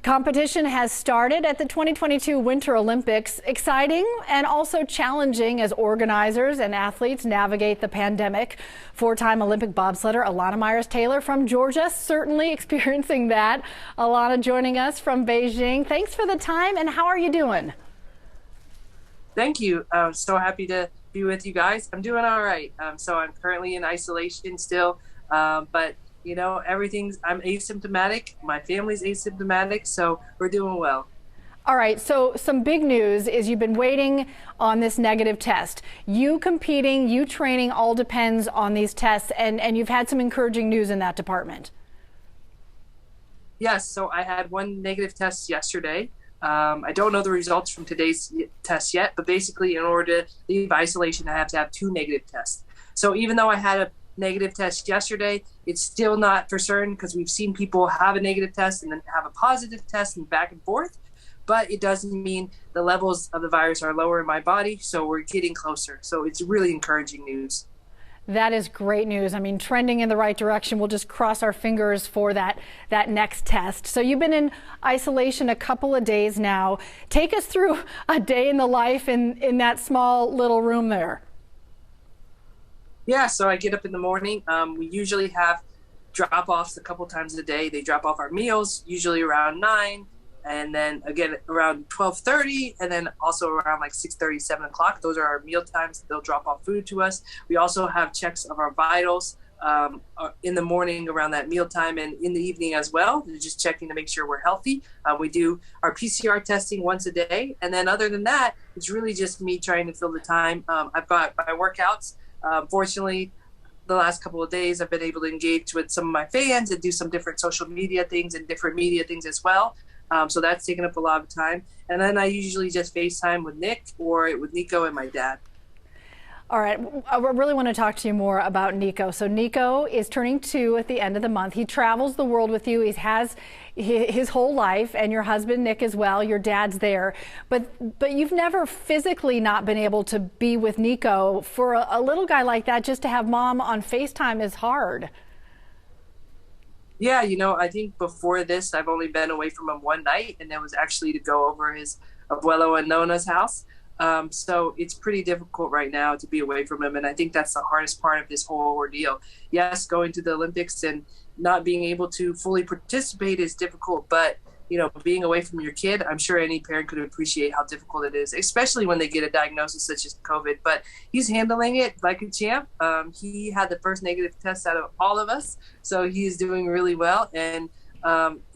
Competition has started at the 2022 Winter Olympics. Exciting and also challenging as organizers and athletes navigate the pandemic. Four-time Olympic bobsledder Elana Meyers-Taylor from Georgia, certainly experiencing that. Elana joining us from Beijing. Thanks for the time, and how are you doing? Thank you. I'm so happy to be with you guys. I'm doing all right. So I'm currently in isolation still, but you know, I'm asymptomatic. My family's asymptomatic, so we're doing well. All right, so some big news is you've been waiting on this negative test. You competing, you training, all depends on these tests, and you've had some encouraging news in that department. Yes, so I had one negative test yesterday. I don't know the results from today's test yet, but basically in order to leave isolation, I have to have two negative tests. So even though I had a negative test yesterday, it's still not for certain because we've seen people have a negative test and then have a positive test and back and forth, but it doesn't mean the levels of the virus are lower in my body, so we're getting closer. So it's really encouraging news. That is great news. I mean, trending in the right direction. We'll just cross our fingers for that next test. So you've been in isolation a couple of days now. Take us through a day in the life in that small little room there. Yeah, so I get up in the morning. We usually have drop-offs a couple times a day. They drop off our meals, usually around 9, and then again around 12:30, and then also around like 6:30, 7 o'clock. Those are our meal times. They'll drop off food to us. We also have checks of our vitals in the morning around that meal time and in the evening as well. They're just checking to make sure we're healthy. We do our PCR testing once a day, and then other than that, it's really just me trying to fill the time. I've got my workouts. Fortunately, the last couple of days, I've been able to engage with some of my fans and do some different social media things and different media things as well. So that's taken up a lot of time. And then I usually just FaceTime with Nick or with Nico and my dad. All right, I really want to talk to you more about Nico. So Nico is turning 2 at the end of the month. He travels the world with you. He has his whole life, and your husband Nick as well. Your dad's there, but you've never physically not been able to be with Nico. For a little guy like that, just to have mom on FaceTime is hard. Yeah, you know, I think before this, I've only been away from him one night, and that was actually to go over his abuelo and nona's house. So it's pretty difficult right now to be away from him. And I think that's the hardest part of this whole ordeal. Yes, going to the Olympics and not being able to fully participate is difficult, but you know, being away from your kid, I'm sure any parent could appreciate how difficult it is, especially when they get a diagnosis such as COVID. But he's handling it like a champ. He had the first negative test out of all of us, so he's doing really well. And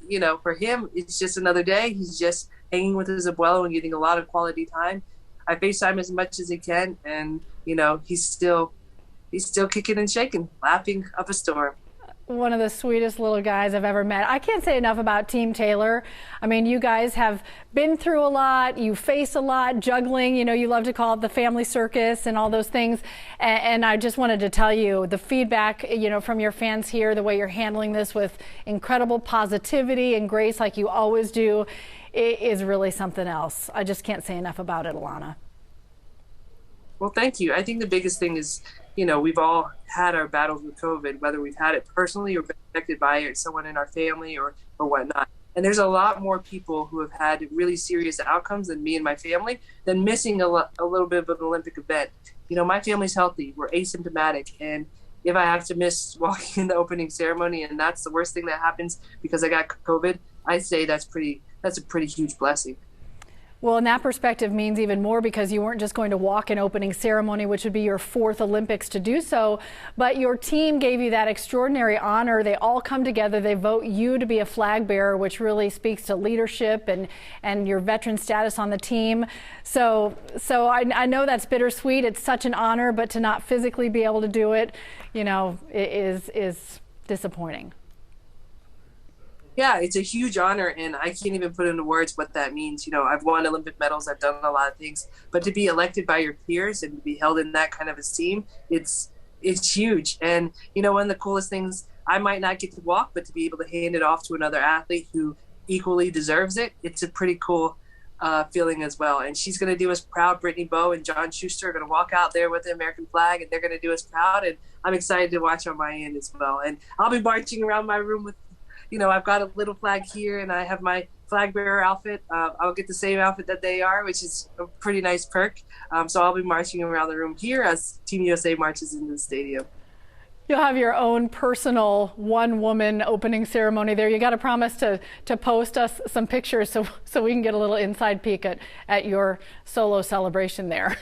you know, for him, it's just another day. He's just hanging with his abuelo and getting a lot of quality time. I FaceTime as much as he can, and you know, he's still kicking and shaking, laughing up a storm. One of the sweetest little guys I've ever met. I can't say enough about Team Taylor. I mean, you guys have been through a lot. You face a lot, juggling. You know, you love to call it the family circus and all those things. And I just wanted to tell you the feedback, you know, from your fans here, the way you're handling this with incredible positivity and grace like you always do, it is really something else. I just can't say enough about it, Elana. Well, thank you. I think the biggest thing is, you know, we've all had our battles with COVID, whether we've had it personally or been affected by it, someone in our family or whatnot. And there's a lot more people who have had really serious outcomes than me and my family, than missing a little bit of an Olympic event. You know, my family's healthy. We're asymptomatic. And if I have to miss walking in the opening ceremony and that's the worst thing that happens because I got COVID, I'd say that's a pretty huge blessing. Well, and that perspective means even more because you weren't just going to walk an opening ceremony, which would be your 4th Olympics to do so, but your team gave you that extraordinary honor. They all come together. They vote you to be a flag bearer, which really speaks to leadership and your veteran status on the team. So I know that's bittersweet. It's such an honor, but to not physically be able to do it, you know, is disappointing. Yeah, it's a huge honor, and I can't even put into words what that means. You know, I've won Olympic medals, I've done a lot of things, but to be elected by your peers and to be held in that kind of esteem, it's huge. And, you know, one of the coolest things, I might not get to walk, but to be able to hand it off to another athlete who equally deserves it, it's a pretty cool feeling as well. And she's going to do us proud. Brittany Bowe and John Schuster are going to walk out there with the American flag, and they're going to do us proud. And I'm excited to watch on my end as well. And I'll be marching around my room with, you know, I've got a little flag here and I have my flag bearer outfit. I'll get the same outfit that they are, which is a pretty nice perk. So I'll be marching around the room here as Team USA marches into the stadium. You'll have your own personal one-woman opening ceremony there. You got to promise to post us some pictures so we can get a little inside peek at your solo celebration there.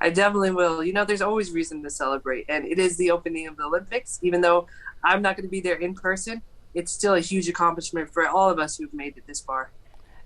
I definitely will. You know, there's always reason to celebrate, and it is the opening of the Olympics. Even though I'm not going to be there in person, it's still a huge accomplishment for all of us who've made it this far.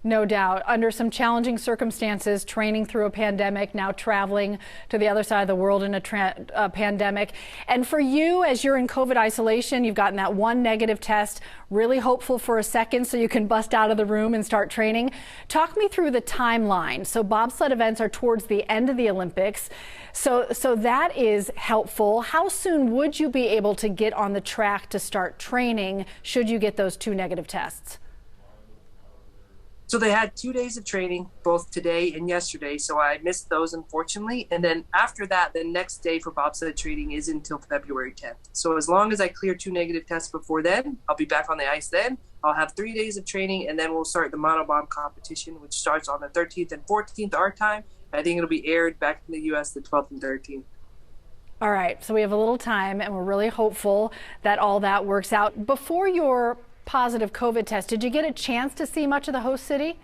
No doubt. Under some challenging circumstances, training through a pandemic, now traveling to the other side of the world in a pandemic. And for you, as you're in COVID isolation, you've gotten that one negative test, really hopeful for a second so you can bust out of the room and start training. Talk me through the timeline. So bobsled events are towards the end of the Olympics. So that is helpful. How soon would you be able to get on the track to start training should you get those two negative tests? So they had 2 days of training, both today and yesterday. So I missed those, unfortunately. And then after that, the next day for bobsled training is until February 10th. So as long as I clear 2 negative tests before then, I'll be back on the ice then. I'll have 3 days of training, and then we'll start the monobomb competition, which starts on the 13th and 14th our time. I think it'll be aired back in the U.S. the 12th and 13th. All right, so we have a little time, and we're really hopeful that all that works out. Before your positive COVID test, did you get a chance to see much of the host city?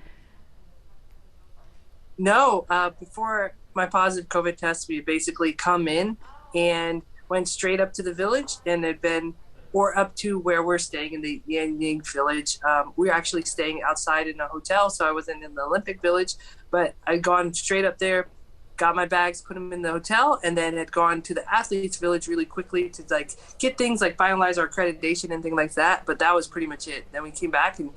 No, before my positive COVID test, we had basically come in and went straight up to the village, and had been, or up to where we're staying in the Beijing village. We're actually staying outside in a hotel, so I wasn't in the Olympic village, but I'd gone straight up there, got my bags, put them in the hotel, and then had gone to the athletes village really quickly to like get things like finalize our accreditation and things like that. But that was pretty much it. Then we came back and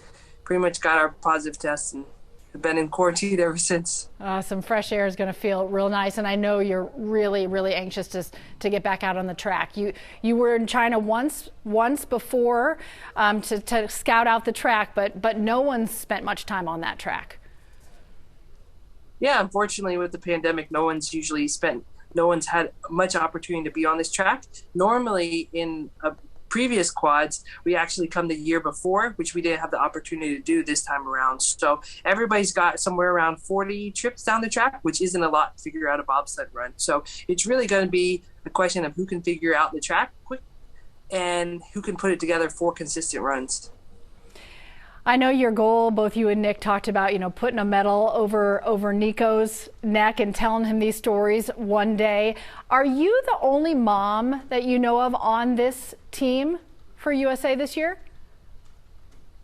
pretty much got our positive tests and have been in quarantine ever since. Some fresh air is going to feel real nice, and I know you're really, really anxious to get back out on the track. You were in China once before to scout out the track, but no one's spent much time on that track. Yeah, unfortunately, with the pandemic, no one's had much opportunity to be on this track. Normally, in previous quads, we actually come the year before, which we didn't have the opportunity to do this time around. So everybody's got somewhere around 40 trips down the track, which isn't a lot to figure out a bobsled run. So it's really going to be a question of who can figure out the track quick and who can put it together for consistent runs. I know your goal, both you and Nick talked about, putting a medal over Nico's neck and telling him these stories one day. Are you the only mom that you know of on this team for USA this year?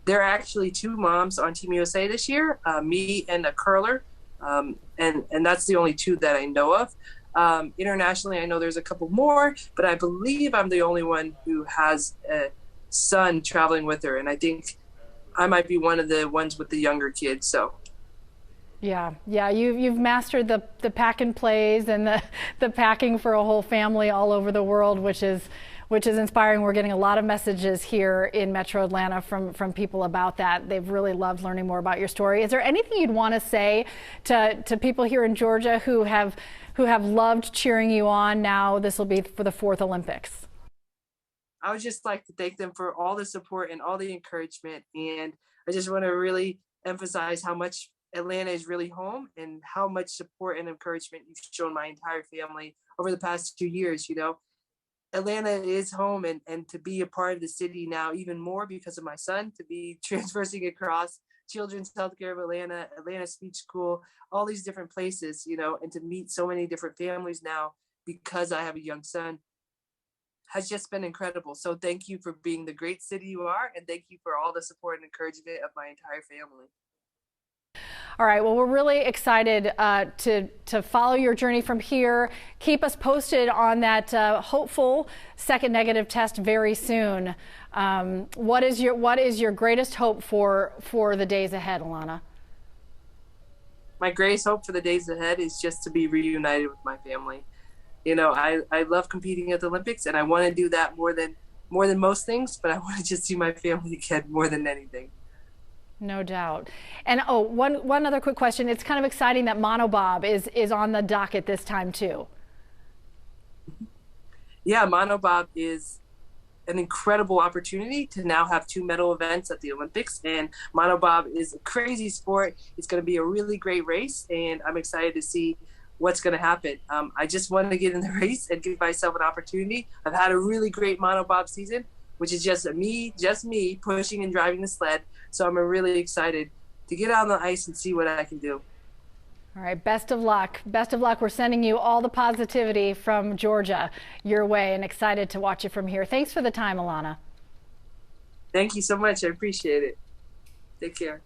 There are actually 2 moms on Team USA this year, me and a curler, and that's the only 2 that I know of. Internationally, I know there's a couple more, but I believe I'm the only one who has a son traveling with her, and I think I might be one of the ones with the younger kids. So yeah, you've mastered the pack and plays and the packing for a whole family all over the world, which is inspiring. We're getting a lot of messages here in Metro Atlanta from people about that. They've really loved learning more about your story. Is there anything you'd want to say to people here in Georgia who have loved cheering you on? Now this will be for the 4th Olympics. I would just like to thank them for all the support and all the encouragement. And I just want to really emphasize how much Atlanta is really home and how much support and encouragement you've shown my entire family over the past 2 years. Atlanta is home, and to be a part of the city now even more because of my son, to be transversing across Children's Healthcare of Atlanta, Atlanta Speech School, all these different places, and to meet so many different families now because I have a young son, has just been incredible. So thank you for being the great city you are, and thank you for all the support and encouragement of my entire family. All right, well, we're really excited to follow your journey from here. Keep us posted on that hopeful second negative test very soon. What is your greatest hope for the days ahead, Elana? My greatest hope for the days ahead is just to be reunited with my family. I love competing at the Olympics, and I want to do that more than most things, but I want to just see my family again more than anything. No doubt. And one other quick question. It's kind of exciting that monobob is on the docket this time too. Yeah, monobob is an incredible opportunity to now have 2 medal events at the Olympics. And monobob is a crazy sport. It's going to be a really great race, and I'm excited to see what's going to happen. I just want to get in the race and give myself an opportunity. I've had a really great monobob season, which is just me pushing and driving the sled. So I'm really excited to get out on the ice and see what I can do. All right, best of luck. Best of luck. We're sending you all the positivity from Georgia your way, and excited to watch you from here. Thanks for the time, Elana. Thank you so much. I appreciate it. Take care.